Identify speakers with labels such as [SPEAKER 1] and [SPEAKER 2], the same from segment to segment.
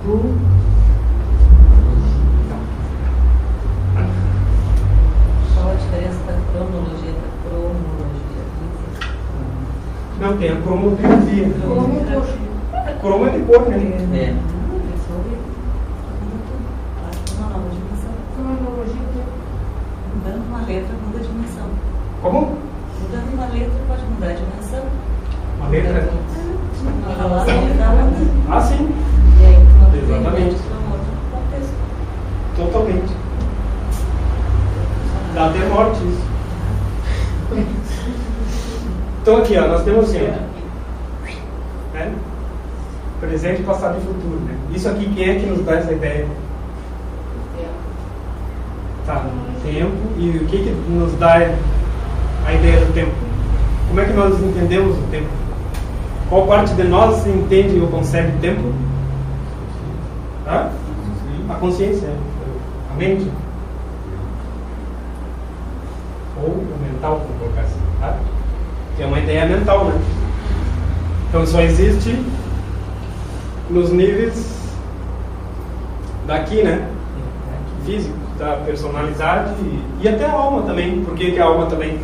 [SPEAKER 1] Qual a diferença da cronologia da cronologia?
[SPEAKER 2] Não, tem a cromoterapia. Cromo é de cor, né?
[SPEAKER 1] Mudando uma letra muda a dimensão.
[SPEAKER 2] Como?
[SPEAKER 1] Mudando uma letra pode mudar a dimensão.
[SPEAKER 2] Uma letra?
[SPEAKER 1] Uma palavra muda outra.
[SPEAKER 2] Ah, sim.
[SPEAKER 1] E aí, uma
[SPEAKER 2] Exatamente.
[SPEAKER 1] outro contexto.
[SPEAKER 2] Totalmente. Dá até morte isso. Então aqui, ó, nós temos assim, ó, né? Presente, passado e futuro, né? Isso aqui, quem é que nos dá essa ideia? Tá, tempo. E o que nos dá a ideia do tempo? Como é que nós entendemos o tempo? Qual parte de nós entende ou concebe tempo? Tá? A consciência, a mente. Ou o mental, vamos colocar assim, tá? Que é uma ideia mental, né? Então só existe nos níveis daqui, né? Físico, da personalidade e até a alma também. Por que a alma também?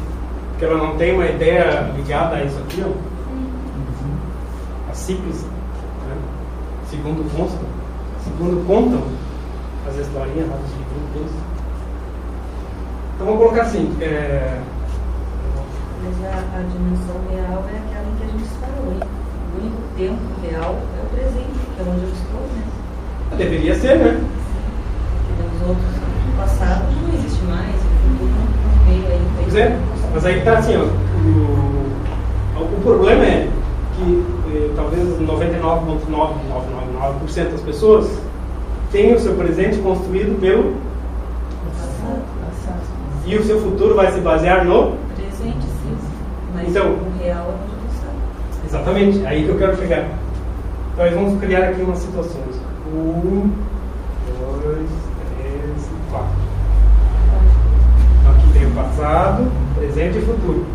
[SPEAKER 2] Porque ela não tem uma ideia ligada a isso aqui, ó. A simples, né? Segundo contam as historinhas lá dos livros. Então vamos colocar assim.
[SPEAKER 1] Mas a dimensão real é aquela em que a gente está hoje. O único tempo real é o presente, que é onde eu estou, né?
[SPEAKER 2] Deveria ser, né?
[SPEAKER 1] Porque os outros, o passado não existe mais, o futuro não veio aí.
[SPEAKER 2] Pois é, mas aí que tá assim, ó. O problema é que talvez 99,9999% das pessoas têm o seu presente construído pelo
[SPEAKER 1] passado.
[SPEAKER 2] E o seu futuro vai se basear no
[SPEAKER 1] Presente, sim. Mas
[SPEAKER 2] então,
[SPEAKER 1] o real é onde eu estou.
[SPEAKER 2] exatamente, aí que eu quero chegar. Então nós vamos criar aqui umas situações. 1, 2, 3 e 4. Então aqui tem o passado, presente e futuro.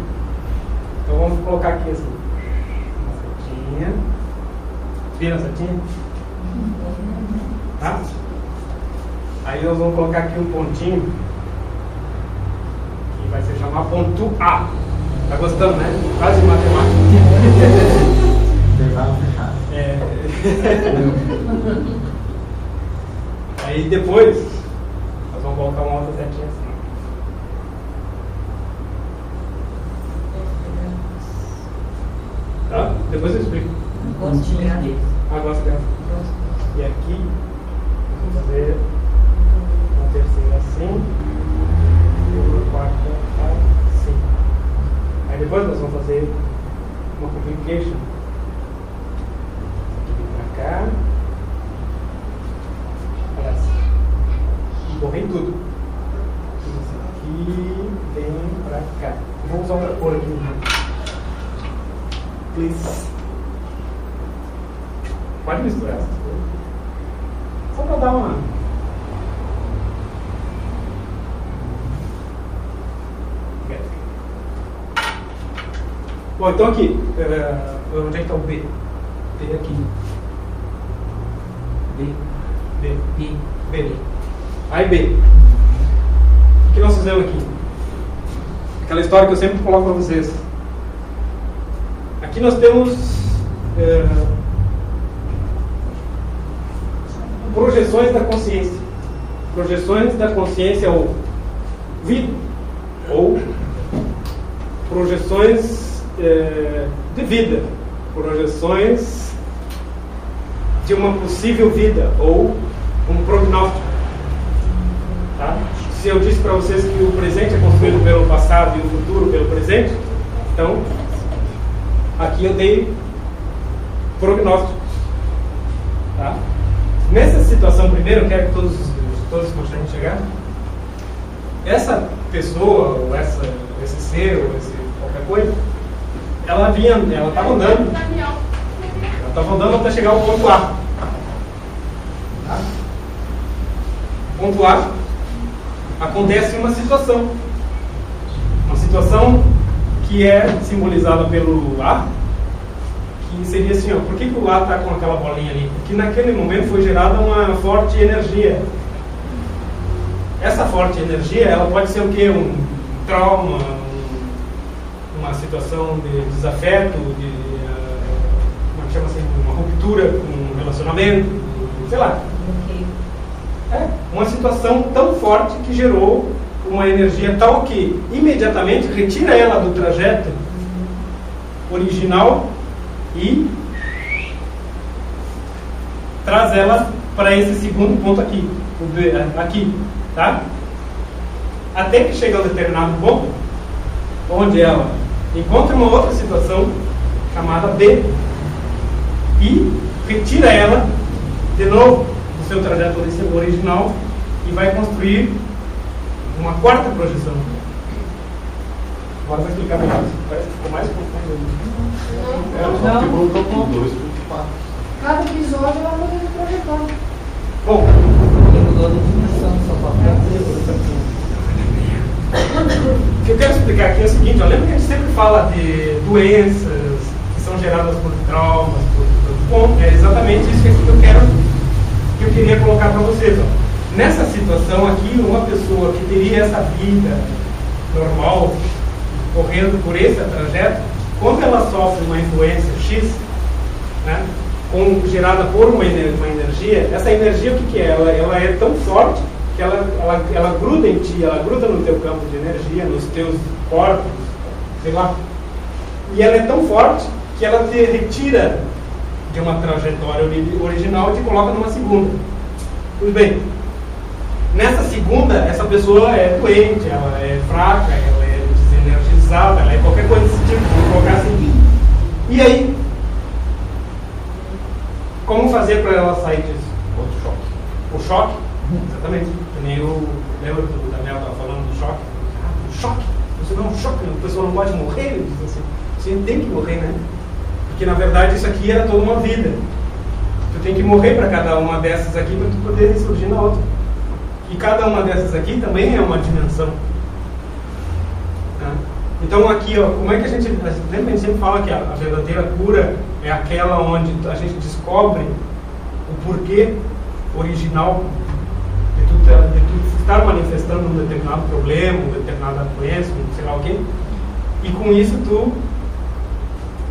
[SPEAKER 2] Então vamos colocar aqui assim. Uma setinha. Vira a setinha? Tá? Aí nós vamos colocar aqui um pontinho. Que vai se chamar ponto A. Tá gostando, né? Quase matemática. Aí depois nós vamos colocar uma outra setinha assim. Tá? Depois eu explico.
[SPEAKER 1] Gosto de olhar.
[SPEAKER 2] Gosto dela. E aqui vamos fazer uma terceira assim e uma quarta assim. Aí depois nós vamos fazer uma complication. Cá. Olha assim. E borrei tudo. Isso aqui vem pra cá. Vou usar outra cor aqui. Please. Pode misturar essas coisas. Só pra dar uma. Bom, então aqui. Onde é que está o B? B aqui. B. A e B. O que nós fizemos aqui? Aquela história que eu sempre coloco para vocês. Aqui nós temos projeções da consciência. Projeções da consciência ou vida. Ou projeções de vida. Projeções de uma possível vida ou um prognóstico. Tá? Se eu disse para vocês que o presente é construído pelo passado e o futuro pelo presente, então aqui eu dei prognóstico. Tá? Nessa situação, primeiro, eu quero que todos conseguem chegar. Essa pessoa, ou esse ser, ou qualquer coisa, ela estava andando. Ela estava andando até chegar ao ponto A. Tá? Ponto A, acontece uma situação. Uma situação que é simbolizada pelo A, que seria assim, ó, por que o A está com aquela bolinha ali? Porque naquele momento foi gerada uma forte energia. Essa forte energia, ela pode ser o quê? Um trauma, uma situação de desafeto, como é que chama assim, uma ruptura com um relacionamento, sei lá. Uma situação tão forte que gerou uma energia tal que imediatamente retira ela do trajeto original e traz ela para esse segundo ponto aqui, aqui, tá? Até que chega a um determinado ponto onde ela encontra uma outra situação chamada B e retira ela de novo do seu trajeto original e vai construir uma quarta projeção. Agora vou explicar melhor. Parece que ficou mais confuso.
[SPEAKER 3] Cada episódio ela vai projetar.
[SPEAKER 2] Bom, o que eu quero explicar aqui é o seguinte, lembra que a gente sempre fala de doenças que são geradas por traumas, bom, é exatamente isso que eu queria colocar para vocês. Ó. Nessa situação aqui, uma pessoa que teria essa vida normal, correndo por esse trajeto, quando ela sofre uma influência X, né, gerada por uma energia, essa energia o que é? Ela é tão forte que ela gruda em ti, ela gruda no teu campo de energia, nos teus corpos, sei lá. E ela é tão forte que ela te retira de uma trajetória original e te coloca numa segunda. Tudo bem. Nessa segunda, essa pessoa é doente, ela é fraca, ela é desenergizada, ela é qualquer coisa desse tipo, vou colocar assim. E aí, como fazer para ela sair disso?
[SPEAKER 4] Outro choque.
[SPEAKER 2] O choque? Exatamente. Que nem eu lembro do Daniel estava falando do choque. O choque? Você não é um choque, a pessoa não pode morrer? Ele diz assim, você tem que morrer, né? Porque na verdade isso aqui era toda uma vida. Tu tem que morrer para cada uma dessas aqui para tu poder ressurgir na outra. E cada uma dessas aqui também é uma dimensão. Tá? Então aqui, ó, como é que a gente sempre fala que a verdadeira cura é aquela onde a gente descobre o porquê original de tu estar manifestando um determinado problema, uma determinada doença, sei lá o quê, e com isso tu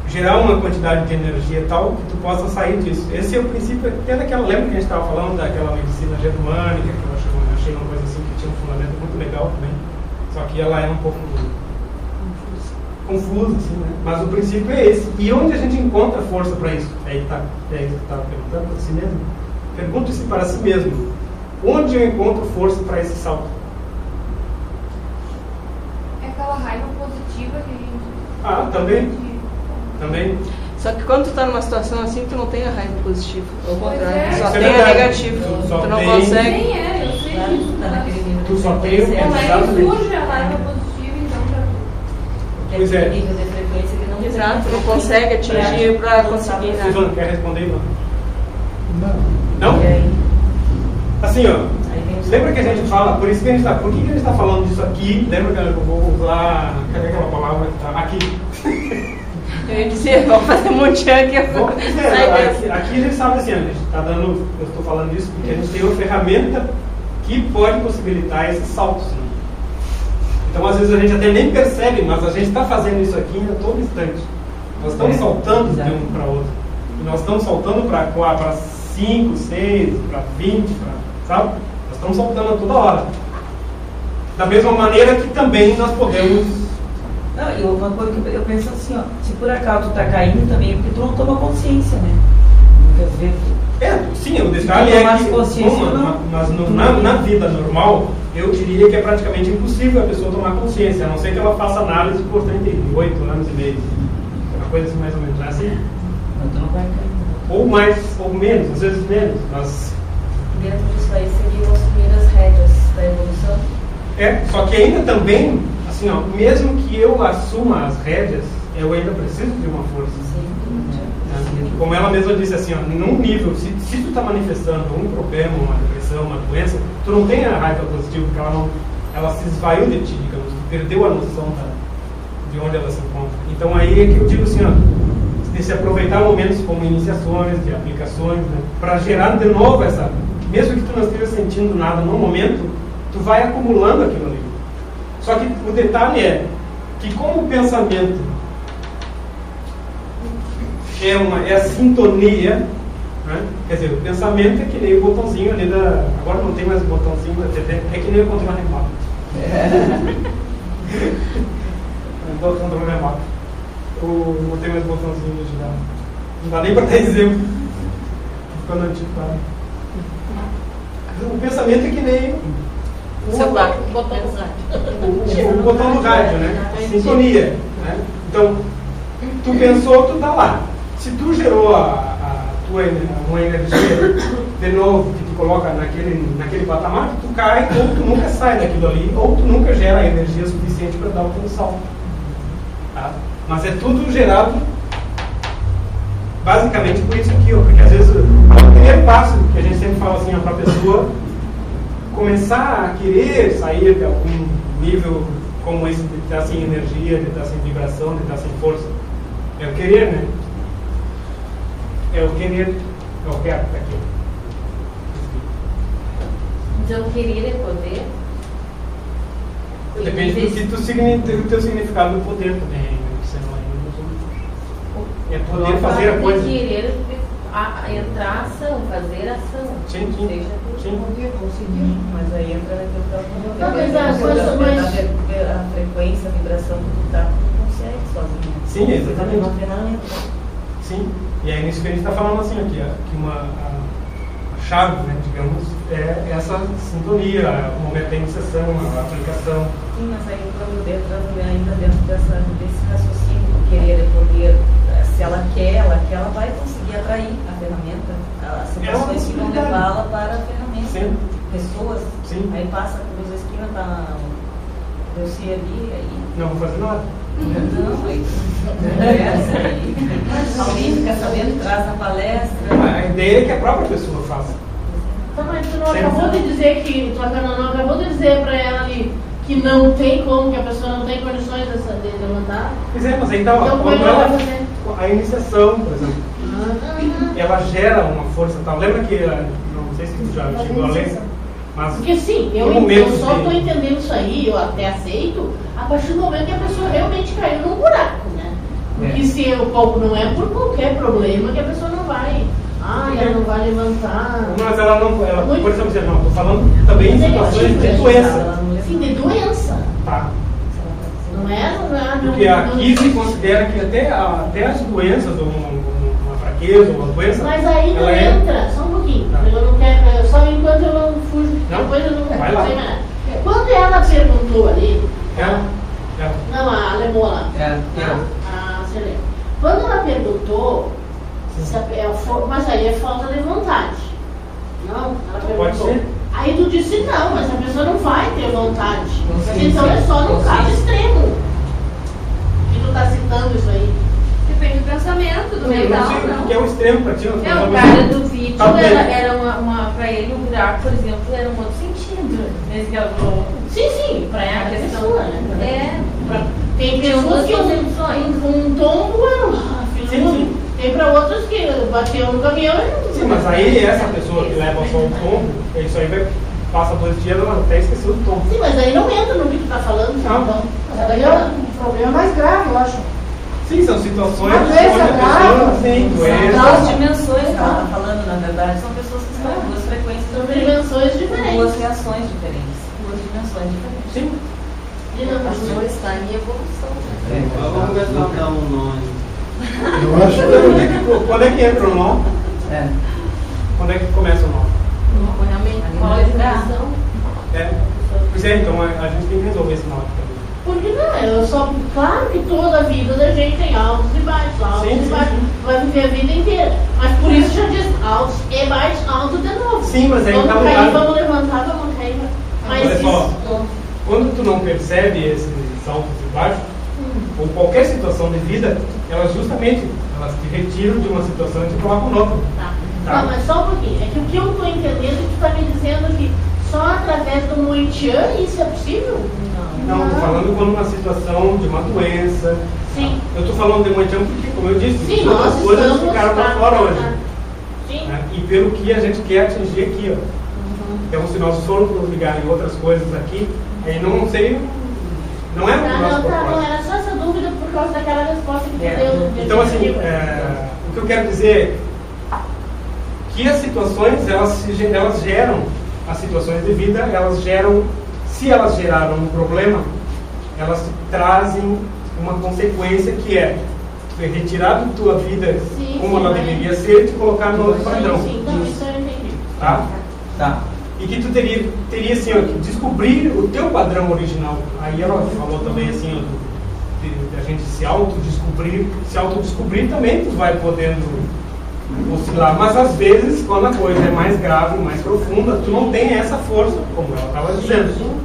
[SPEAKER 2] gerar uma quantidade de energia tal que tu possa sair disso. Esse é o princípio, até daquela, lembra que a gente estava falando daquela medicina germânica, que eu achei uma coisa assim que tinha um fundamento muito legal também, só que ela é um pouco confusa, assim, né? Mas o princípio é esse. E onde a gente encontra força para isso? É isso que tu estava perguntando para si mesmo. Pergunte-se para si mesmo. Onde eu encontro força para esse salto?
[SPEAKER 3] É aquela raiva positiva que a gente...
[SPEAKER 2] Ah, também. Também.
[SPEAKER 5] Só que quando tu tá numa situação assim, tu não tem a raiva positiva. Ao contrário,
[SPEAKER 3] é.
[SPEAKER 5] tu só
[SPEAKER 2] Isso é
[SPEAKER 5] tem a
[SPEAKER 2] verdade.
[SPEAKER 5] negativa.
[SPEAKER 2] Tu só
[SPEAKER 5] Tu não
[SPEAKER 2] tem-
[SPEAKER 5] consegue.
[SPEAKER 3] Nem é, eu sei disso.
[SPEAKER 1] Tá naquele nível
[SPEAKER 2] Tu só
[SPEAKER 1] de
[SPEAKER 2] tem
[SPEAKER 1] frequência,
[SPEAKER 3] Como é que
[SPEAKER 2] Exatamente.
[SPEAKER 3] surge a raiva positiva, então, pra...
[SPEAKER 1] que
[SPEAKER 2] Pois é.
[SPEAKER 1] aquele nível de frequência que não
[SPEAKER 5] Exato, não consegue atingir pra conseguir, né?
[SPEAKER 2] Silvana, quer responder, Ivan?
[SPEAKER 4] Não.
[SPEAKER 2] Não?
[SPEAKER 1] E aí,
[SPEAKER 2] Assim, ó.
[SPEAKER 1] aí vem o
[SPEAKER 2] Lembra que a gente fala, por isso que a gente está, por que a gente está falando disso aqui? Lembra que eu vou usar, cadê aquela palavra que tá aqui?
[SPEAKER 5] Eu ia dizer, vamos fazer um tchan aqui.
[SPEAKER 2] Bom, aqui a gente sabe assim, a gente está dando, eu estou falando disso porque a gente tem uma ferramenta que pode possibilitar esses saltos. Né? Então, às vezes a gente até nem percebe, mas a gente está fazendo isso aqui a todo instante. Nós estamos saltando de um para outro. E nós estamos saltando para 5, 6, para 20, sabe? Nós estamos saltando a toda hora. Da mesma maneira que também nós podemos...
[SPEAKER 1] Não, e uma coisa que eu penso assim, ó, se por acaso tu tá caindo também, é porque tu não toma consciência, né? Muitas vezes.
[SPEAKER 2] Sim, o detalhe é que mas na vida normal, eu diria que é praticamente impossível a pessoa tomar consciência, a não ser que ela faça análise por 38 anos e meio. Uma coisa assim mais ou menos, não é assim?
[SPEAKER 1] Mas tu não vai cair.
[SPEAKER 2] Ou mais, ou menos, às vezes menos, mas...
[SPEAKER 1] Dentro disso aí seria assumir as rédeas da evolução.
[SPEAKER 2] Só que ainda também, assim, ó, mesmo que eu assuma as rédeas, eu ainda preciso de uma força. Como ela mesma disse assim, ó, num nível, se tu está manifestando um problema, uma depressão, uma doença, tu não tem a raiva positiva, porque ela se esvaiu de ti, digamos, tu perdeu a noção de onde ela se encontra. Então aí é que eu digo assim, ó, de se aproveitar momentos como iniciações, de aplicações, né, para gerar de novo essa, mesmo que tu não esteja sentindo nada no momento, tu vai acumulando aquilo ali. Só que o detalhe é que como o pensamento é a sintonia, né? Quer dizer, o pensamento é que nem o botãozinho ali da... Agora não tem mais o botãozinho da TV, é que nem o controle remoto. O controle remoto. Não tem mais botãozinho de girar. Não dá nem para dar exemplo. Ficando antiquado. O pensamento é que nem
[SPEAKER 5] Celular.
[SPEAKER 2] o botão do rádio, né? Sintonia. Né? Então, tu pensou, tu tá lá. Se tu gerou uma energia de novo, que tu coloca naquele patamar, tu cai, ou tu nunca sai daquilo ali, ou tu nunca gera energia suficiente para dar o teu salto. Tá? Mas é tudo gerado basicamente por isso aqui, ó, porque às vezes o primeiro passo que a gente sempre fala assim para a pessoa começar a querer sair de algum nível como esse de estar sem energia, de estar sem vibração, de estar sem força, é o querer, né? É o querer, é o quero aqui.
[SPEAKER 6] Então, querer é poder?
[SPEAKER 2] Depende do que do teu significado do poder também. É poder fazer a coisa.
[SPEAKER 6] Querer entrar a ação, fazer a ação.
[SPEAKER 2] Sim.
[SPEAKER 1] Poder conseguir, mas aí entra naquilo que eu
[SPEAKER 7] Não, mas
[SPEAKER 1] a frequência, a vibração que tu tá, tu consegue sozinho.
[SPEAKER 2] Sim, exatamente.
[SPEAKER 1] Uma ferramenta.
[SPEAKER 2] Sim, e aí nisso que a gente está falando assim aqui, que a chave, né, digamos, é essa sintonia, o momento da iniciação, a aplicação.
[SPEAKER 1] Sim, mas aí ainda dentro desse raciocínio do querer é poder, se ela quer, ela vai conseguir atrair a ferramenta, as situações que vão levá-la para a ferramenta.
[SPEAKER 2] Sim.
[SPEAKER 1] Pessoas,
[SPEAKER 2] Sim.
[SPEAKER 1] Aí passa por duas esquinas, tá eu sei ali, aí...
[SPEAKER 2] Não vou fazer nada.
[SPEAKER 1] Não, aí alguém fica sabendo, traz na palestra.
[SPEAKER 2] A ideia é que a própria pessoa faça.
[SPEAKER 7] Tá, mas tu não acabou de dizer que tua cana não acabou de dizer pra ela ali que não tem como, que a pessoa não tem condições de levantar?
[SPEAKER 2] Pois é, mas aí tá,
[SPEAKER 7] Então, como é que
[SPEAKER 2] quando
[SPEAKER 7] ela vai fazer?
[SPEAKER 2] a iniciação, por exemplo, ela gera uma força tal. Lembra que, não sei se tu já chegou a ler, mas
[SPEAKER 7] Porque sim, eu só estou entendendo isso aí, eu até aceito, a partir do momento que a pessoa realmente caiu num buraco, né? Porque se o pouco não é por qualquer problema que a pessoa não vai. Ela não vai levantar.
[SPEAKER 2] Mas ela não, por exemplo, não, estou falando também em situações de doença.
[SPEAKER 7] Sim, de doença.
[SPEAKER 2] Tá.
[SPEAKER 7] Não é?
[SPEAKER 2] Porque aqui se considera que até as doenças, ou uma fraqueza, ou uma doença.
[SPEAKER 7] Mas aí não entra, só um pouquinho.
[SPEAKER 2] Tá.
[SPEAKER 7] Eu não quero, só enquanto eu não fujo,
[SPEAKER 2] Não?
[SPEAKER 7] depois eu não sei
[SPEAKER 2] Vai lá.
[SPEAKER 7] mais nada. Quando ela perguntou ali,
[SPEAKER 2] Ela.
[SPEAKER 7] não, a alemã lá,
[SPEAKER 1] Eu.
[SPEAKER 7] a Selena, quando ela perguntou, mas aí é falta de vontade. Não, ela perguntou.
[SPEAKER 2] Pode ser.
[SPEAKER 7] Aí tu disse não, mas a pessoa não vai ter vontade.
[SPEAKER 1] Sim,
[SPEAKER 7] Então
[SPEAKER 1] sim.
[SPEAKER 7] é só num caso extremo. Que tu tá citando isso aí.
[SPEAKER 3] Depende do pensamento, do
[SPEAKER 2] Eu
[SPEAKER 3] mental,
[SPEAKER 2] não sei o
[SPEAKER 3] não.
[SPEAKER 2] que é o extremo para ti.
[SPEAKER 6] Não, o cara do vídeo pra ele o buraco, por exemplo, era um outro sentido. Nesse que ela falou.
[SPEAKER 7] Sim, pra ela é
[SPEAKER 6] questão.
[SPEAKER 7] pessoa, né? Tem
[SPEAKER 6] Tinha
[SPEAKER 7] pessoas
[SPEAKER 6] duas
[SPEAKER 7] que
[SPEAKER 6] concepções.
[SPEAKER 7] um tombo é
[SPEAKER 2] Sim.
[SPEAKER 7] Tem pra outros que bateu no caminhão e não.
[SPEAKER 2] Sim, mas aí essa pessoa que leva só o tombo, isso aí passa 2 dias, ela até esqueceu do tombo.
[SPEAKER 7] Sim, mas aí não entra no que tu tá falando.
[SPEAKER 2] Não.
[SPEAKER 7] Então,
[SPEAKER 8] Mas aí é um problema mais grave, eu acho.
[SPEAKER 2] Sim, são situações
[SPEAKER 8] Uma doença
[SPEAKER 2] onde a
[SPEAKER 8] grave.
[SPEAKER 2] pessoa tem doença.
[SPEAKER 1] As dimensões que ela está falando, na verdade, são pessoas que estão em duas frequências
[SPEAKER 7] são
[SPEAKER 1] diferentes,
[SPEAKER 7] dimensões
[SPEAKER 1] com
[SPEAKER 7] diferentes.
[SPEAKER 1] duas reações diferentes, duas dimensões diferentes.
[SPEAKER 2] Sim.
[SPEAKER 6] A pessoa está em evolução.
[SPEAKER 9] Vamos colocar um nome.
[SPEAKER 4] Eu acho
[SPEAKER 2] Quando é que entra o nó?
[SPEAKER 1] É.
[SPEAKER 2] Quando é que começa o nó?
[SPEAKER 6] Realmente,
[SPEAKER 1] Ali
[SPEAKER 6] qual
[SPEAKER 1] não
[SPEAKER 6] é a
[SPEAKER 1] entrar.
[SPEAKER 6] dimensão?
[SPEAKER 2] Pois é, então a gente tem que resolver esse nó aqui também.
[SPEAKER 7] Porque claro que toda a vida da gente tem altos e baixos,
[SPEAKER 2] Sim.
[SPEAKER 7] vai viver a vida inteira. Mas por isso já diz altos e baixos, alto de novo.
[SPEAKER 2] Sim, mas aí
[SPEAKER 7] vamos
[SPEAKER 2] tá
[SPEAKER 7] cair,
[SPEAKER 2] ligado.
[SPEAKER 7] vamos levantar, vamos cair. Mas
[SPEAKER 2] Olha só,
[SPEAKER 7] isso,
[SPEAKER 2] quando tu não percebe esses altos e baixos, ou qualquer situação de vida, elas te retiram de uma situação e te colocam noutra.
[SPEAKER 7] Tá. Não, mas só um pouquinho. É que o que eu estou entendendo é que tu está me dizendo que só através do Moitian isso é possível?
[SPEAKER 2] Não, estou falando quando uma situação de uma doença,
[SPEAKER 7] Sim.
[SPEAKER 2] Eu estou falando de manhã porque, como eu disse,
[SPEAKER 7] Sim,
[SPEAKER 2] outras
[SPEAKER 7] nós
[SPEAKER 2] coisas
[SPEAKER 7] estamos
[SPEAKER 2] ficaram para fora hoje.
[SPEAKER 7] Sim.
[SPEAKER 2] Né? E pelo que a gente quer atingir aqui, ó. Então, se nós formos ligar em outras coisas aqui, aí não sei, não é o nosso propósito.
[SPEAKER 7] Não, era só essa dúvida por causa daquela resposta que tu deu.
[SPEAKER 2] Então, assim, o que eu quero dizer é que as situações, elas geram, as situações de vida, elas geram, se elas geraram um problema, elas trazem uma consequência que é retirar da tua vida como ela deveria ser e te colocar no outro padrão.
[SPEAKER 7] Sim, então isso eu entendi.
[SPEAKER 2] Tá? E que tu teria assim, ó, que descobrir o teu padrão original. Aí ela falou também assim, ó, de a gente se autodescobrir também tu vai podendo oscilar. Mas às vezes, quando a coisa é mais grave, mais profunda, tu não tem essa força, como ela estava dizendo.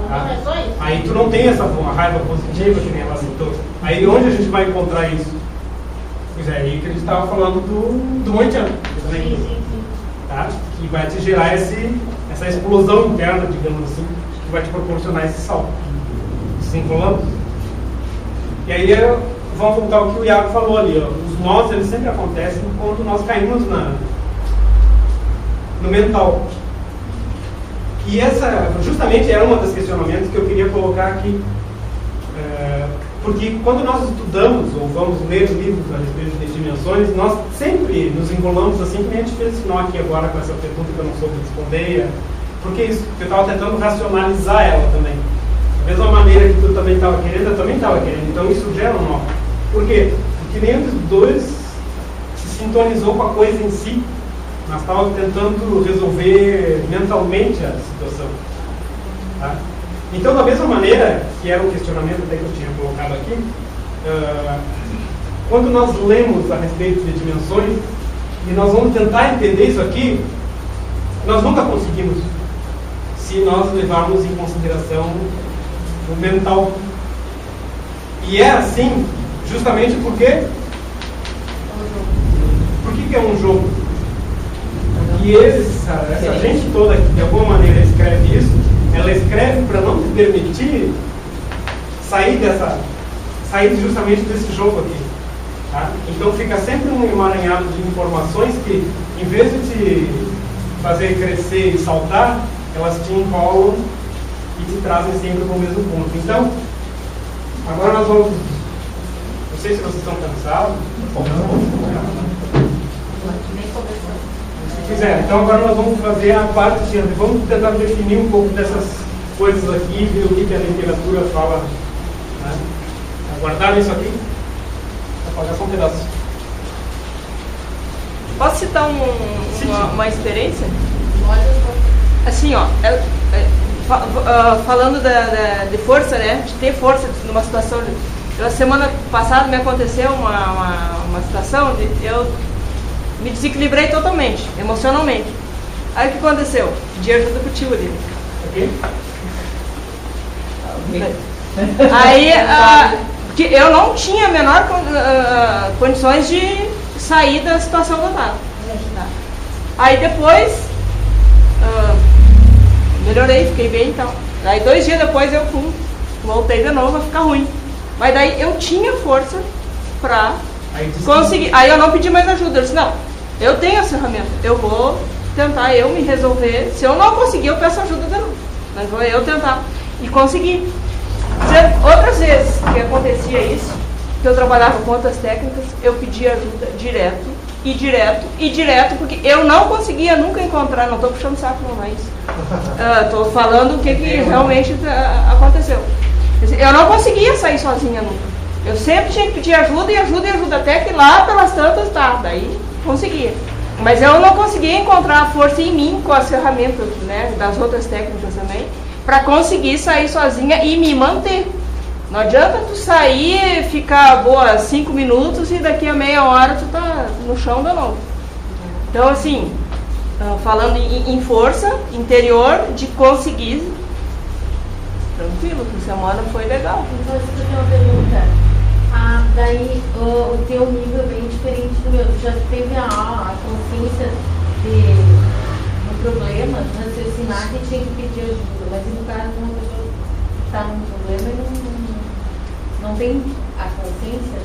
[SPEAKER 2] Tá? Aí tu não tem essa raiva positiva que nem ela citou. Aí onde a gente vai encontrar isso? Pois é, aí que a gente estava falando do Moitiano. Tá? Que vai te gerar essa explosão interna, digamos assim, que vai te proporcionar esse salto. Desenrolando. E aí vamos voltar ao que o Iago falou ali. Ó. Os nós, eles sempre acontecem quando nós caímos no mental. E essa, justamente, era um dos questionamentos que eu queria colocar aqui. Porque quando nós estudamos, ou vamos ler livros a respeito de dimensões, nós sempre nos enrolamos assim, como a gente fez esse nó aqui agora com essa pergunta que eu não soube responder. Porque isso, eu estava tentando racionalizar ela também. Da mesma maneira que tu também estava querendo, eu também estava querendo. Então isso gera um nó. Por quê? Porque nenhum dos dois se sintonizou com a coisa em si. Nós estávamos tentando resolver mentalmente a situação. Tá? Então, da mesma maneira, que era um questionamento até que eu tinha colocado aqui, quando nós lemos a respeito de dimensões e nós vamos tentar entender isso aqui, nós nunca conseguimos se nós levarmos em consideração o mental. E é assim justamente porque por que é um jogo? E essa gente toda que de alguma maneira escreve isso, ela escreve para não te permitir sair justamente desse jogo aqui. Tá? Então fica sempre um emaranhado de informações que, em vez de te fazer crescer e saltar, elas te enrolam e te trazem sempre para o mesmo ponto. Então, agora nós vamos... Não sei se vocês estão cansados. Se quiser. Então agora nós vamos fazer a parte de... Vamos tentar definir um pouco dessas coisas aqui, ver o que a literatura fala. Né? Aguardaram isso aqui? Vou apagar só um pedaço.
[SPEAKER 5] Posso citar uma experiência? Assim, ó, falando de força, né? De ter força numa situação. A semana passada me aconteceu uma situação de eu me desequilibrei totalmente, emocionalmente. Aí o que aconteceu? Pedi ajuda pro tio ali. Aí que eu não tinha a menor condições de sair da situação que eu estava. Aí depois melhorei, fiquei bem e tal. Aí 2 dias depois eu voltei de novo a ficar ruim. Mas daí eu tinha força pra conseguir. Aí eu não pedi mais ajuda. Eu disse, não, eu tenho essa ferramenta, eu vou tentar eu me resolver. Se eu não conseguir, eu peço ajuda de novo. Mas vou eu tentar. E consegui. Outras vezes que acontecia isso, que eu trabalhava com outras técnicas, eu pedia ajuda direto, porque eu não conseguia nunca encontrar, não estou puxando saco, não é isso. Estou falando o que realmente aconteceu. Eu não conseguia sair sozinha nunca. Eu sempre tinha que pedir ajuda, até que lá pelas tantas, daí conseguia. Mas eu não conseguia encontrar a força em mim com as ferramentas, né, das outras técnicas também, para conseguir sair sozinha e me manter. Não adianta tu sair, ficar 5 minutos e daqui a meia hora tu tá no chão de novo. Então, assim, falando em força interior de conseguir, tranquilo, que semana foi legal.
[SPEAKER 6] Então, eu tenho uma pergunta. Daí o teu nível é bem diferente do meu. Tu já teve a consciência do problema, de raciocinar que tinha que pedir ajuda. Mas no caso, uma pessoa está num problema e não tem a consciência?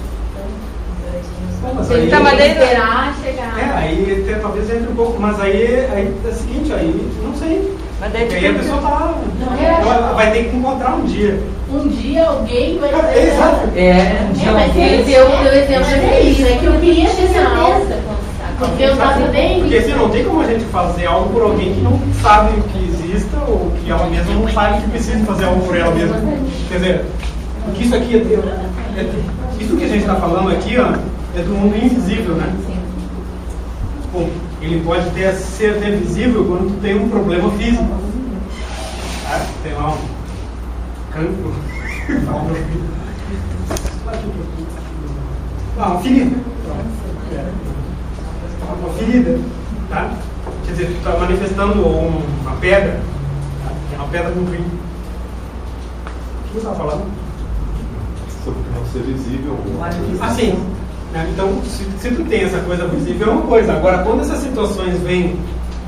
[SPEAKER 2] Mas
[SPEAKER 6] Tem
[SPEAKER 2] aí-
[SPEAKER 6] que esperar chegar.
[SPEAKER 2] Aí até talvez entre um pouco, mas aí é o seguinte, aí não sei.
[SPEAKER 5] Mas daí
[SPEAKER 2] Porque aí a pessoa tá.
[SPEAKER 7] Não é?
[SPEAKER 2] Ela vai ter que encontrar um dia.
[SPEAKER 7] Um dia alguém vai
[SPEAKER 2] É, exato.
[SPEAKER 7] mas
[SPEAKER 6] Teu exemplo
[SPEAKER 7] é isso, é que eu queria ter certeza. Porque eu tava bem.
[SPEAKER 2] Porque assim, não tem como a gente fazer algo por alguém que não sabe que exista ou que ela mesma não sabe que precisa fazer algo por ela mesma. Quer dizer, porque isso aqui isso que a gente está falando aqui, ó, é do mundo invisível, né? Bom, ele pode ser até visível quando tu tem um problema físico. Ah, tem lá um cancro. Uma ferida. Uma ferida, tá? Quer dizer, tu está manifestando uma pedra, tá? É uma pedra no rio. O que você estava falando?
[SPEAKER 4] Sobre não ser visível.
[SPEAKER 2] Assim, né? Então, se tu tem essa coisa visível, é uma coisa. Agora, quando essas situações vêm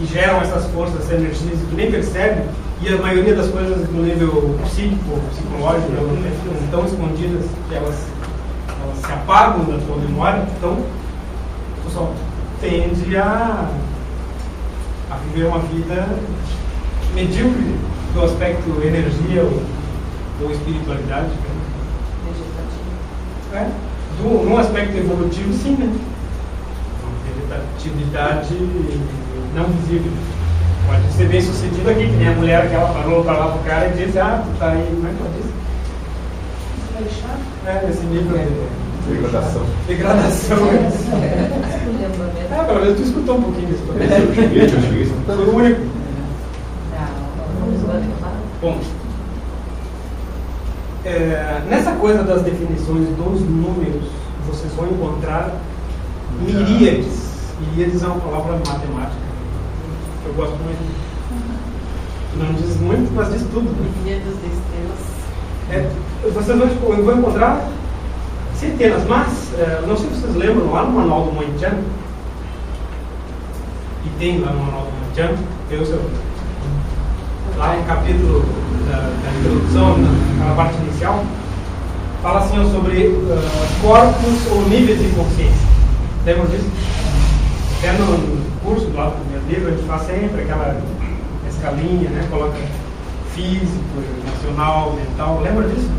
[SPEAKER 2] e geram essas forças, essas energias, tu nem percebe, e a maioria das coisas do nível psíquico, psicológico, elas estão escondidas, que elas se apagam da tua memória, então, o pessoal tende a viver uma vida medíocre do aspecto energia ou espiritualidade. Num aspecto evolutivo, sim, né? Uma vegetatividade não visível. Pode ser bem sucedido aqui, que nem a mulher que ela falou para lá pro cara e disse, tu tá aí, como é que ela disse? Esse nível de
[SPEAKER 4] Degradação.
[SPEAKER 2] Pelo menos tu escutou um pouquinho isso.
[SPEAKER 4] Eu cheguei.
[SPEAKER 2] Foi o único. Bom, nessa coisa das definições dos números, vocês vão encontrar miríades. Miríades é uma palavra matemática. Eu gosto muito. Não diz muito, mas diz tudo.
[SPEAKER 1] Miríades de estrelas.
[SPEAKER 2] Vocês vão encontrar centenas, mas não sei se vocês lembram, lá no manual do Moen Chan, e tem lá no manual do Moen Chan, tem o seu. Lá no capítulo da introdução, na parte inicial, fala assim sobre corpos ou níveis de consciência. Lembram disso? Até no curso do lado do meu livro, a gente faz sempre aquela escalinha, né? Coloca físico, emocional, mental. Lembra disso?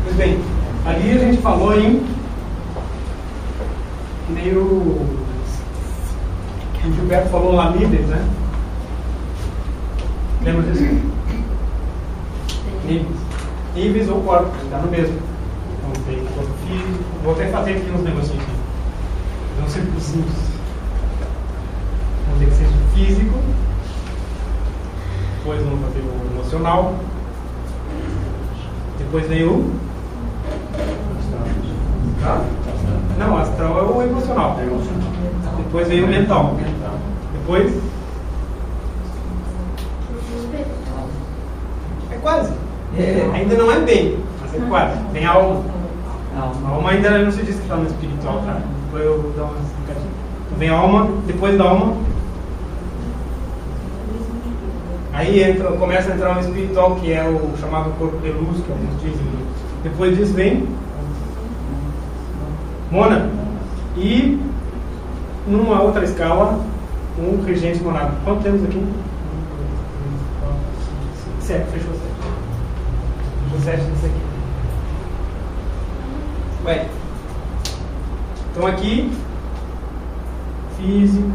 [SPEAKER 2] Pois bem, ali a gente falou em meio. O Gilberto falou lá níveis, né? Lembra disso? Níveis ou corpos, está no mesmo. Então tem corpo físico. Vou até fazer aqui uns negocinhos aqui. Não ser simples. Vamos ter que ser físico. Depois vamos fazer o emocional. Depois vem o. Tá? Não, astral é o emocional. Depois vem o mental. Depois. É quase. Ainda não é bem, mas é quase. Tem a alma. A alma ainda não se diz que está no espiritual, tá? Depois eu vou dar uma explicadinha. Vem a alma, depois da alma. Aí começa a entrar no espiritual, que é o chamado corpo de luz, que alguns dizem. Depois disso vem Mona. E numa outra escala, um regente monado. Quanto temos aqui? 7, fechou 7. Fechou 7 nesse aqui. Bem, então aqui, físico,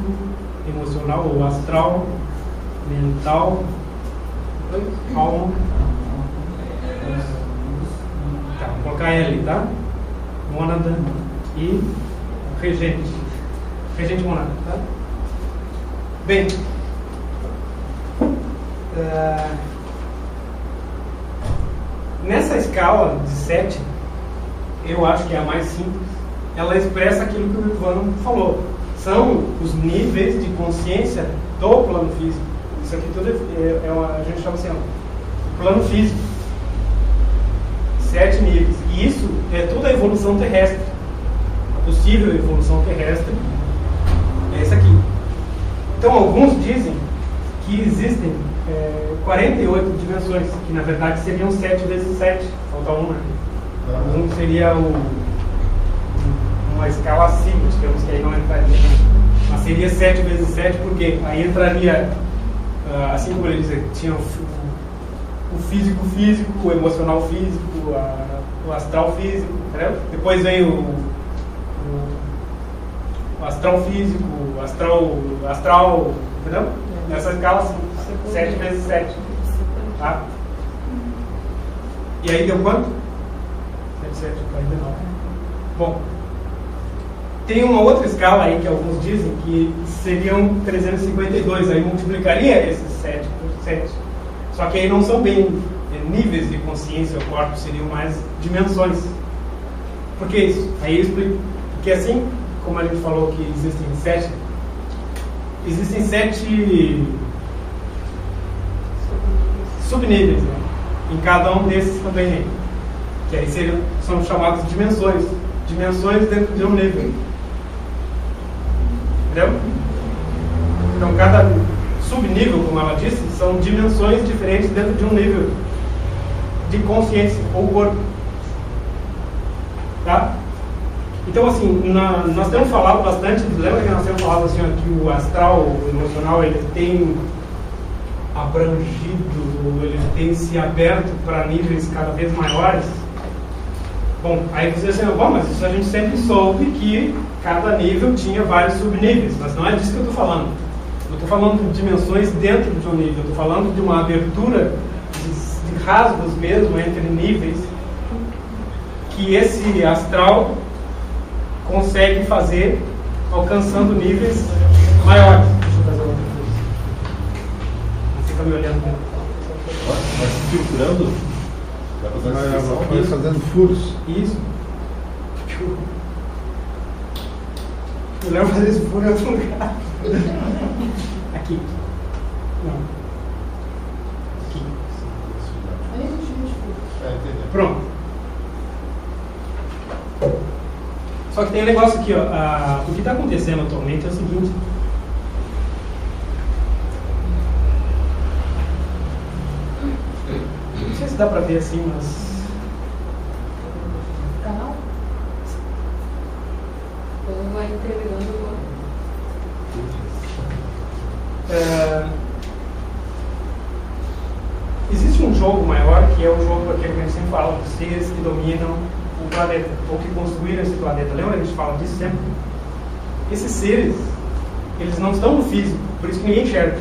[SPEAKER 2] emocional ou astral, mental, alma. Tá, vou colocar L, tá? Mônada e regente. Regente monada, tá? Bem, nessa escala de 7, eu acho que é a mais simples. Ela expressa aquilo que o Ivano falou. São os níveis de consciência do plano físico. Isso aqui tudo a gente chama assim, ó, plano físico. 7 níveis. E isso é toda a evolução terrestre. A possível evolução terrestre é essa aqui. Então, alguns dizem que existem 48 dimensões, que na verdade seriam 7 vezes 7. Falta uma aqui. O 1 seria uma escala acima, digamos que aí não entraria. Mas seria 7 vezes 7, porque aí entraria, assim como ele diz, tinha o físico, o emocional físico, o astral físico, entendeu? Depois vem o astral físico, o astral, entendeu? Nessa escala, 7 vezes 7. Tá? E aí deu quanto? 7, 49. Bom, tem uma outra escala aí que alguns dizem que seriam 352, aí multiplicaria esses 7 por 7. Só que aí não são bem níveis de consciência ou corpo, seriam mais dimensões. Por que isso? Aí eu explico. Porque assim, como a gente falou que existem 7 subníveis, né? Em cada um desses também, que aí são chamadas dimensões. Dimensões dentro de um nível. Entendeu? Então cada subnível, como ela disse, são dimensões diferentes dentro de um nível de consciência ou corpo. Tá? Então, assim, nós temos falado bastante, lembra que nós temos falado assim, que o astral, o emocional, ele tem abrangido, ele tem se aberto para níveis cada vez maiores? Bom, aí você diz assim, bom, mas isso a gente sempre soube que cada nível tinha vários subníveis, mas não é disso que eu estou falando. Eu estou falando de dimensões dentro de um nível, eu estou falando de uma abertura de rasgos mesmo entre níveis que esse astral consegue fazer alcançando níveis maiores. Deixa eu fazer outra coisa. Não fica me olhando bem.
[SPEAKER 4] Vai se filtrando? Vai fazendo furos.
[SPEAKER 2] Isso. Eu lembro fazer esse furo em outro lugar. Aqui. Não. Aqui. Pronto. Só que tem um negócio aqui, ó. O que está acontecendo atualmente é o seguinte. Não sei se dá para ver assim, mas...
[SPEAKER 3] Canal? Ou vai interligando agora?
[SPEAKER 2] Existe um jogo maior, que é o jogo aquele que a gente sempre fala, dos seres que dominam o planeta, ou que construíram esse planeta. Lembra que a gente fala disso sempre? Esses seres, eles não estão no físico, por isso que ninguém enxerga.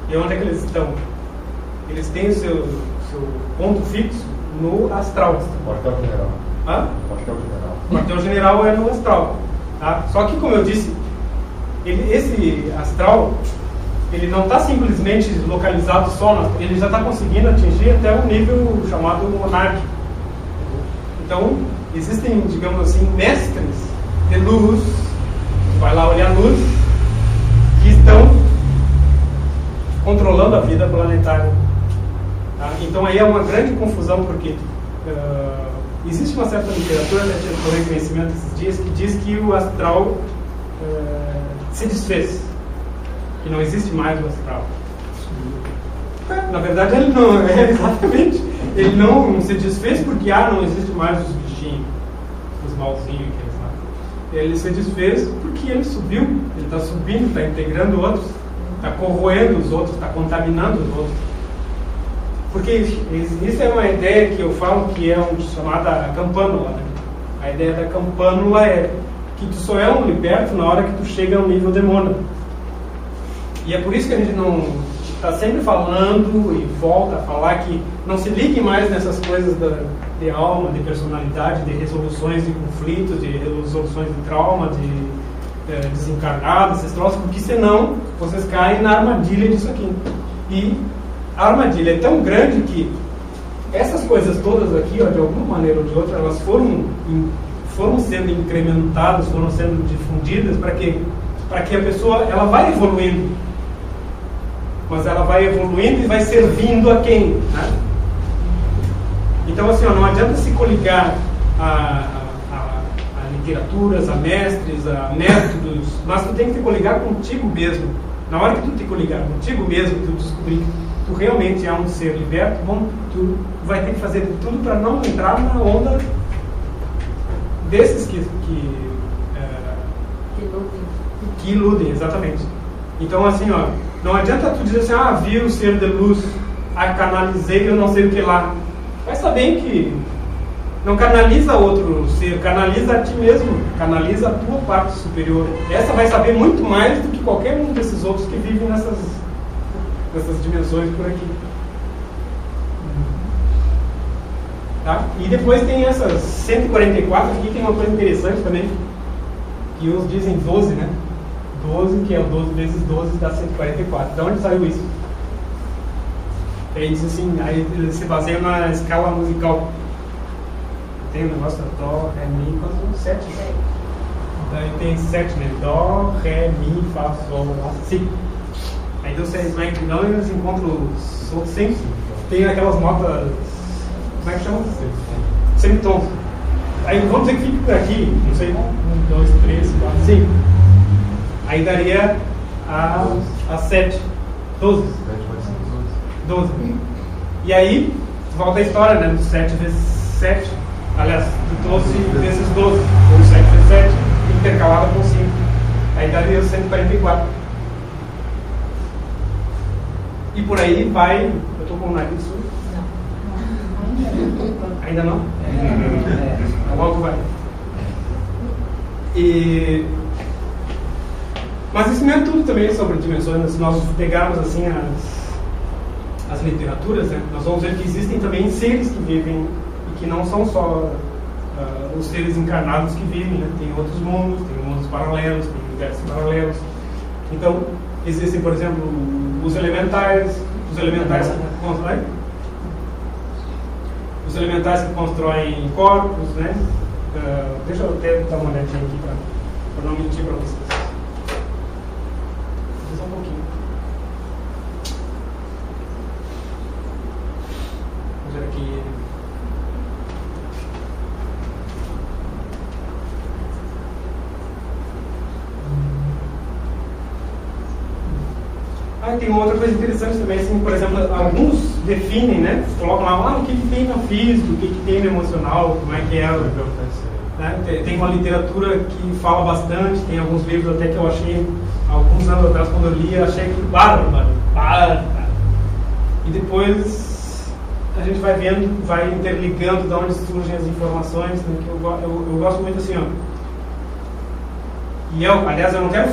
[SPEAKER 2] E onde é que eles estão? Eles têm o seu ponto fixo no astral.
[SPEAKER 4] Quartel-general.
[SPEAKER 2] Hã?
[SPEAKER 4] Quartel-general.
[SPEAKER 2] O quartel-general é no astral. Tá? Só que, como eu disse, esse astral, ele não está simplesmente localizado só, ele já está conseguindo atingir até um nível chamado monarca. Então, existem, digamos assim, mestres de luz, vai lá olhar a luz, que estão controlando a vida planetária. Tá? Então, aí é uma grande confusão, porque existe uma certa literatura, né, que eu tomei conhecimento esses dias, que diz que o astral se desfez, que não existe mais o astral. Na verdade, ele não, exatamente, ele não se desfez porque não existe mais os bichinhos, os malzinhos, aqueles lá. Ele se desfez porque ele subiu, ele está subindo, está integrando outros, está corroendo os outros, está contaminando os outros. Porque isso é uma ideia que eu falo que é chamada campanula. Né? A ideia da campanula é que tu só é um liberto na hora que tu chega ao nível demônio. E é por isso que a gente não está sempre falando e volta a falar que não se ligue mais nessas coisas de alma, de personalidade, de resoluções de conflitos, de resoluções de trauma, de desencarnados, esses troços, porque senão vocês caem na armadilha disso aqui. E a armadilha é tão grande que essas coisas todas aqui, ó, de alguma maneira ou de outra, elas foram sendo incrementadas, foram sendo difundidas para que a pessoa ela vai evoluindo, mas ela vai evoluindo e vai servindo a quem? Né? Então, assim, ó, não adianta se coligar a literaturas, a mestres, a métodos, mas tu tem que te coligar contigo mesmo. Na hora que tu te coligar contigo mesmo, tu descobrir tu realmente é um ser liberto, bom, tu vai ter que fazer de tudo para não entrar na onda desses que iludem, exatamente. Então, assim, ó, não adianta tu dizer assim, vi o ser de luz, canalizei, eu não sei o que lá. Vai saber que não canaliza outro ser, canaliza a ti mesmo, canaliza a tua parte superior. Essa vai saber muito mais do que qualquer um desses outros que vivem nessas dimensões por aqui. Tá? E depois tem essas 144, aqui tem uma coisa interessante também, que uns dizem 12, né? 12, que é o 12 vezes 12 dá 144. De onde saiu isso? Aí diz assim, aí ele se baseia na escala musical. Tem o negócio da Dó, Ré, Mi, quantos são? 7? Daí tem 7, né? Dó, Ré, Mi, Fá, Sol, Lá, Si. Aí deu 6, mas não eles encontram os outros 5. Tem aquelas notas, como é que chama? Semitons. Aí vamos dizer que fica por aqui, não sei, 1, 2, 3, 4, 5. Aí daria a 7, 12. 12. E aí, volta a história, né? 7 vezes 7. Aliás, 12 vezes 12. Ou 7 vezes 7, intercalada com 5. Aí daria 144. E por aí vai. Eu tô com o nariz sujo? Não. Ainda não? Logo vai. Mas isso não é tudo também sobre dimensões. Se nós pegarmos assim as literaturas, né, nós vamos ver que existem também seres que vivem e que não são só os seres encarnados que vivem, né? Tem outros mundos, tem mundos paralelos, tem universos paralelos. Então, existem, por exemplo, os elementais que constroem corpos, né? Deixa eu até dar uma olhadinha aqui para não mentir para vocês. Só um pouquinho. Vamos ver aqui. Tem uma outra coisa interessante também, assim, por exemplo, alguns definem, né? Colocam lá, o que tem no físico, o que tem no emocional, como é que é. Né? Tem uma literatura que fala bastante, tem alguns livros até que eu achei, alguns anos atrás, quando eu li, achei que bárbaro. E depois a gente vai vendo, vai interligando de onde surgem as informações, né? Que eu gosto muito assim, ó. E aliás, eu não quero...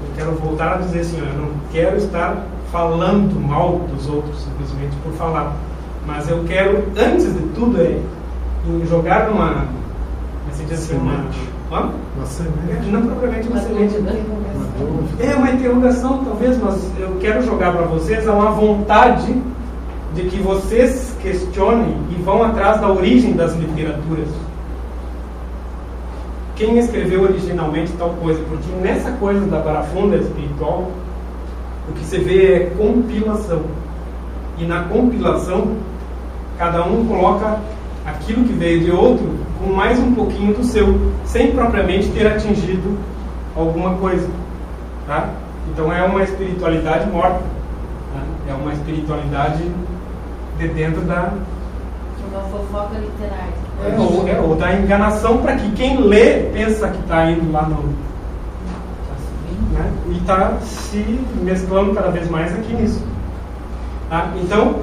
[SPEAKER 2] Eu quero voltar a dizer assim, eu não quero estar falando mal dos outros simplesmente por falar, mas eu quero, antes de tudo, jogar numa semente. Não propriamente uma semente. É uma interrogação, talvez, mas eu quero jogar para vocês uma vontade de que vocês questionem e vão atrás da origem das literaturas. Quem escreveu originalmente tal coisa? Porque nessa coisa da barafunda espiritual, o que você vê é compilação. E na compilação, cada um coloca aquilo que veio de outro com mais um pouquinho do seu, sem propriamente ter atingido alguma coisa. Tá? Então é uma espiritualidade morta. Tá? É uma espiritualidade de dentro da...
[SPEAKER 6] Uma fofoca literária.
[SPEAKER 2] Ou da enganação para que quem lê pensa que está indo lá no... Né? E está se mesclando cada vez mais aqui nisso. Tá? Então,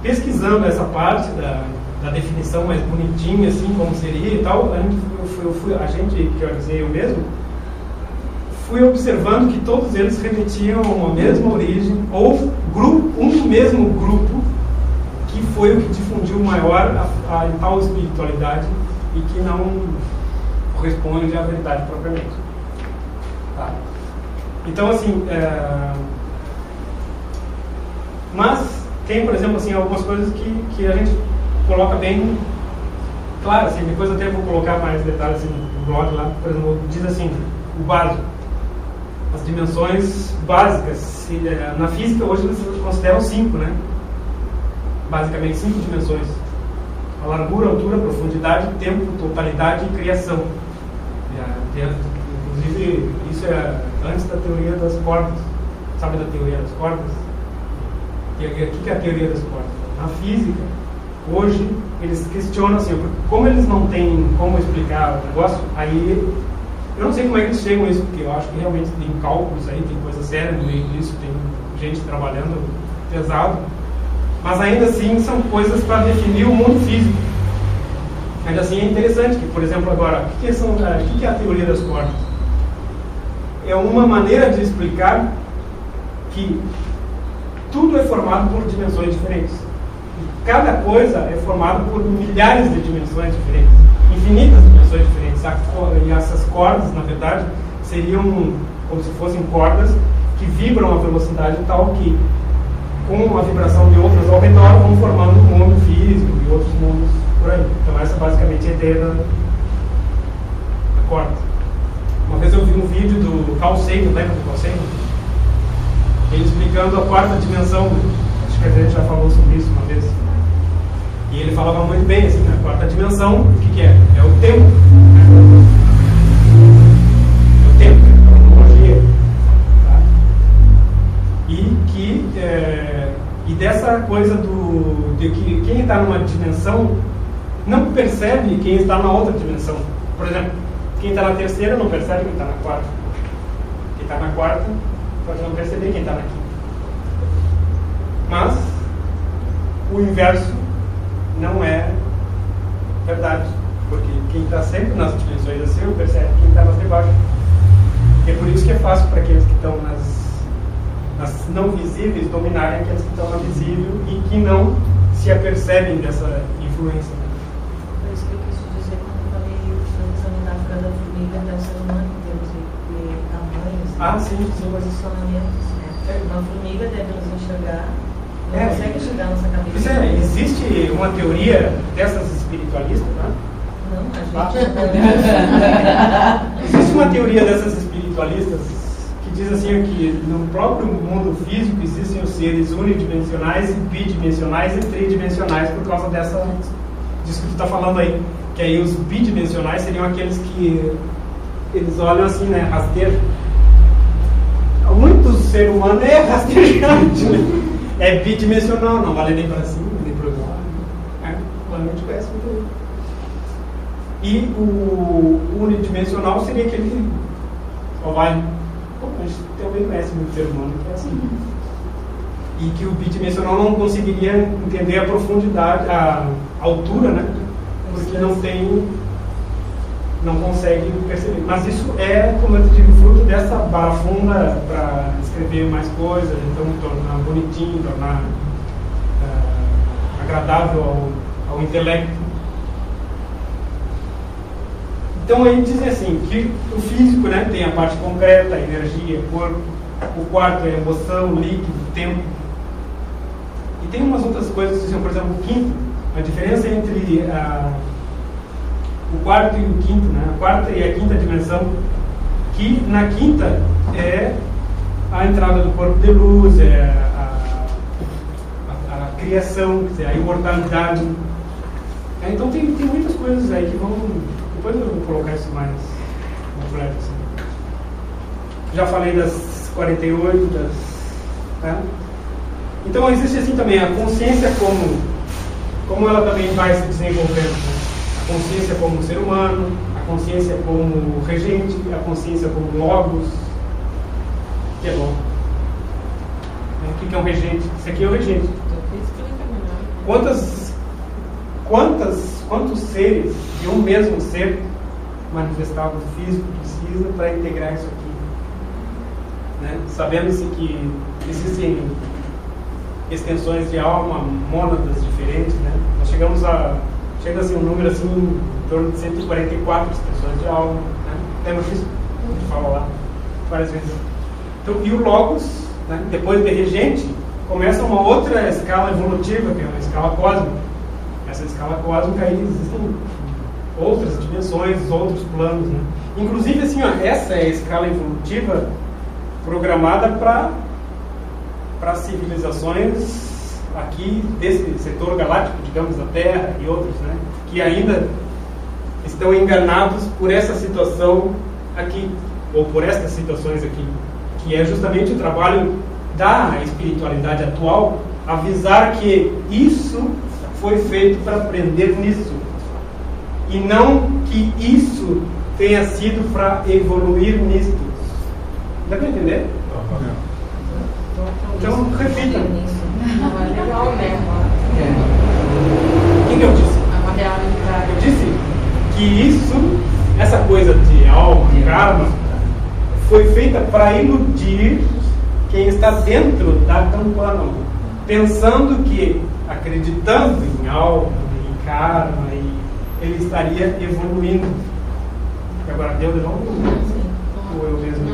[SPEAKER 2] pesquisando essa parte da definição mais bonitinha, assim, como seria e tal, quer dizer, eu mesmo, fui observando que todos eles remetiam a uma mesma origem, ou um mesmo grupo, que foi o que difundiu maior a tal espiritualidade e que não corresponde à verdade propriamente. Tá? Então, assim, mas tem, por exemplo, assim, algumas coisas que a gente coloca bem claro, assim, depois até vou colocar mais detalhes assim, no blog lá, por exemplo, diz assim, o básico, as dimensões básicas, na física hoje eles consideram 5, né? Basicamente 5 dimensões: a largura, altura, profundidade, tempo, totalidade e criação. Inclusive, isso é antes da teoria das cordas. Sabe da teoria das cordas? E o que é a teoria das cordas? Na física, hoje, eles questionam assim, como eles não têm como explicar o negócio, aí eu não sei como é que eles chegam a isso, porque eu acho que realmente tem cálculos aí, tem coisa séria no meio disso, tem gente trabalhando pesado, mas ainda assim são coisas para definir o mundo físico. Ainda assim é interessante que, por exemplo, agora, o que é a teoria das cordas? É uma maneira de explicar que tudo é formado por dimensões diferentes. E cada coisa é formada por milhares de dimensões diferentes, infinitas dimensões diferentes. E essas cordas, na verdade, seriam como se fossem cordas que vibram a velocidade tal que, com a vibração de outras ao redor, vão formando um mundo físico e outros mundos por aí. Então essa basicamente é a ideia da corda. Uma vez eu vi um vídeo do Carl Sagan, lembra do Carl Sagan? Ele explicando a quarta dimensão. Acho que a gente já falou sobre isso uma vez. E ele falava muito bem assim, a quarta dimensão, o que é? É o tempo. É o tempo, é a cronologia. Tá? E dessa coisa de que quem está numa dimensão não percebe quem está na outra dimensão. Por exemplo, quem está na terceira não percebe quem está na quarta. Quem está na quarta pode não perceber quem está na quinta. Mas o inverso não é verdade, porque quem está sempre nas dimensões acima percebe quem está nas de baixo. E é por isso que é fácil para aqueles que estão nas não visíveis dominarem aqueles que estão na visível e que não se apercebem dessa influência.
[SPEAKER 1] É isso que eu quis dizer quando eu falei sobre examinar cada formiga até o ser humano em termos de tamanhos, posicionamentos. Uma formiga deve nos enxergar, não consegue chegar na nossa cabeça.
[SPEAKER 2] Existe uma teoria dessas espiritualistas, né?
[SPEAKER 1] Não, a gente
[SPEAKER 2] existe uma teoria dessas espiritualistas que diz assim que no próprio mundo físico existem os seres unidimensionais, bidimensionais e tridimensionais por causa disso que tu está falando aí. Que aí os bidimensionais seriam aqueles que eles olham assim, né, rasteiro. Muito ser humano é rastejante, né? É bidimensional, não vale nem para cima, nem para o lado. O gente conhece muito bem. E o unidimensional seria aquele que só vai. A gente também conhece muito ser humano que é assim. E que o bidimensional não conseguiria entender a profundidade, a altura, né? Porque não consegue perceber. Mas isso é, como eu digo, fruto dessa barafunda para escrever mais coisas, então tornar bonitinho, tornar agradável ao intelecto. Então aí dizem assim, que o físico, né, tem a parte concreta, a energia, corpo, o quarto é emoção, líquido, tempo. E tem umas outras coisas, por exemplo, o quinto, a diferença entre o quarto e o quinto, né? A quarta e a quinta dimensão, que na quinta é a entrada do corpo de luz, é a criação, a imortalidade. Então tem muitas coisas aí que vão... Depois eu vou colocar isso mais completo. Assim. Já falei das 48, né? Então existe assim também a consciência como ela também vai se desenvolvendo. Né? A consciência como ser humano, a consciência como regente, a consciência como logos, que é bom. O que é um regente? Isso aqui é o regente. Quantos seres de um mesmo ser manifestado físico precisa para integrar isso aqui? Né? Sabendo-se que existem extensões de alma, mônadas diferentes, né? Nós chega assim um número assim em torno de 144 extensões de alma, né? Lembra disso? A gente fala lá várias vezes. Então, e o Logos, né? Depois de regente, começa uma outra escala evolutiva, que é uma escala cósmica. Essa escala cósmica aí existem outras dimensões, outros planos, né? Inclusive assim, essa é a escala evolutiva programada para civilizações aqui desse setor galáctico, digamos, da Terra e outros, né? Que ainda estão enganados por essa situação aqui, ou por estas situações aqui, que é justamente o trabalho da espiritualidade atual avisar que isso foi feito para aprender nisso. E não que isso tenha sido para evoluir nisso. Dá para entender? Então, repita.
[SPEAKER 1] Não, é legal mesmo.
[SPEAKER 2] O que eu disse? Eu disse que isso, essa coisa de alma, karma, foi feita para iludir quem está dentro da campana, pensando que, acreditando em alma, em karma, ele estaria evoluindo. Agora Deus evoluiu. Ou eu mesmo?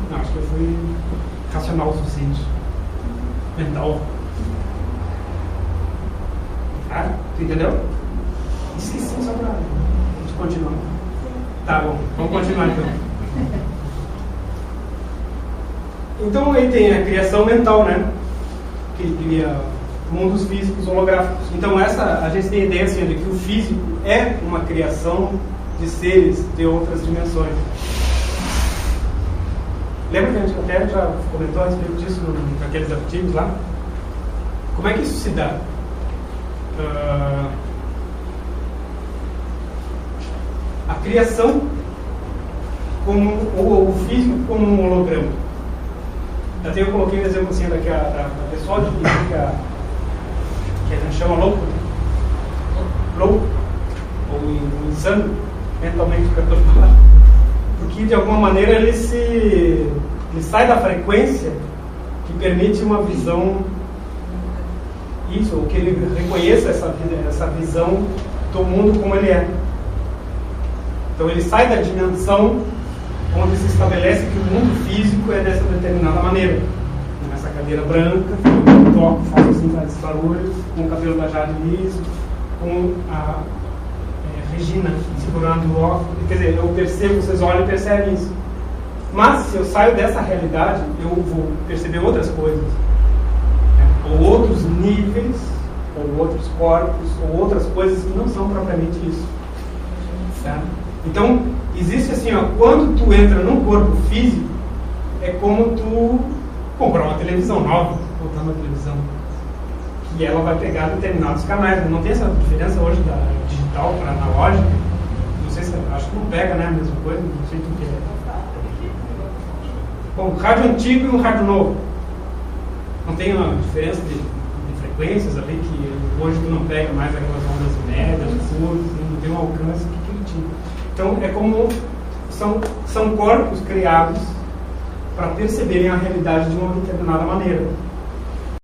[SPEAKER 2] Não, acho que eu fui racional o suficiente. Mental. Ah, tu entendeu? Esqueci só pra gente continuar. Tá bom, vamos continuar então. Então aí tem a criação mental, né? Que cria mundos físicos holográficos. Então a gente tem a ideia assim, de que o físico é uma criação de seres de outras dimensões. Lembra que a gente até já comentou a respeito disso naqueles artigos lá? Como é que isso se dá? A criação ou o físico como um holograma. Até eu coloquei um exemplo assim da pessoa que fica, que a gente chama louco, ou insano, mentalmente perturbado, porque de alguma maneira ele sai da frequência que permite uma visão, isso, ou que ele reconheça essa visão do mundo como ele é. Então ele sai da dimensão onde se estabelece que o mundo físico é dessa determinada maneira. Nessa cadeira branca, eu toco, faço assim, faz esse barulho, com o cabelo da Jade liso, com a Regina segurando o óculos. Quer dizer, eu percebo, vocês olham e percebem isso. Mas se eu saio dessa realidade, eu vou perceber outras coisas. Ou outros níveis, ou outros corpos, ou outras coisas que não são propriamente isso. Certo? Então, existe assim, ó, quando tu entra num corpo físico, é como tu comprar uma televisão nova, botar uma televisão, que ela vai pegar determinados canais. Não tem essa diferença hoje da digital para analógica. Não sei se, acho que não pega, né, a mesma coisa, não sei o que é. Bom, rádio antigo e um rádio novo. Não tem uma diferença de frequências ali, que hoje tu não pega mais aquelas ondas médias, curtas, não tem um alcance que ele tinha. Então, é como são corpos criados para perceberem a realidade de uma determinada maneira.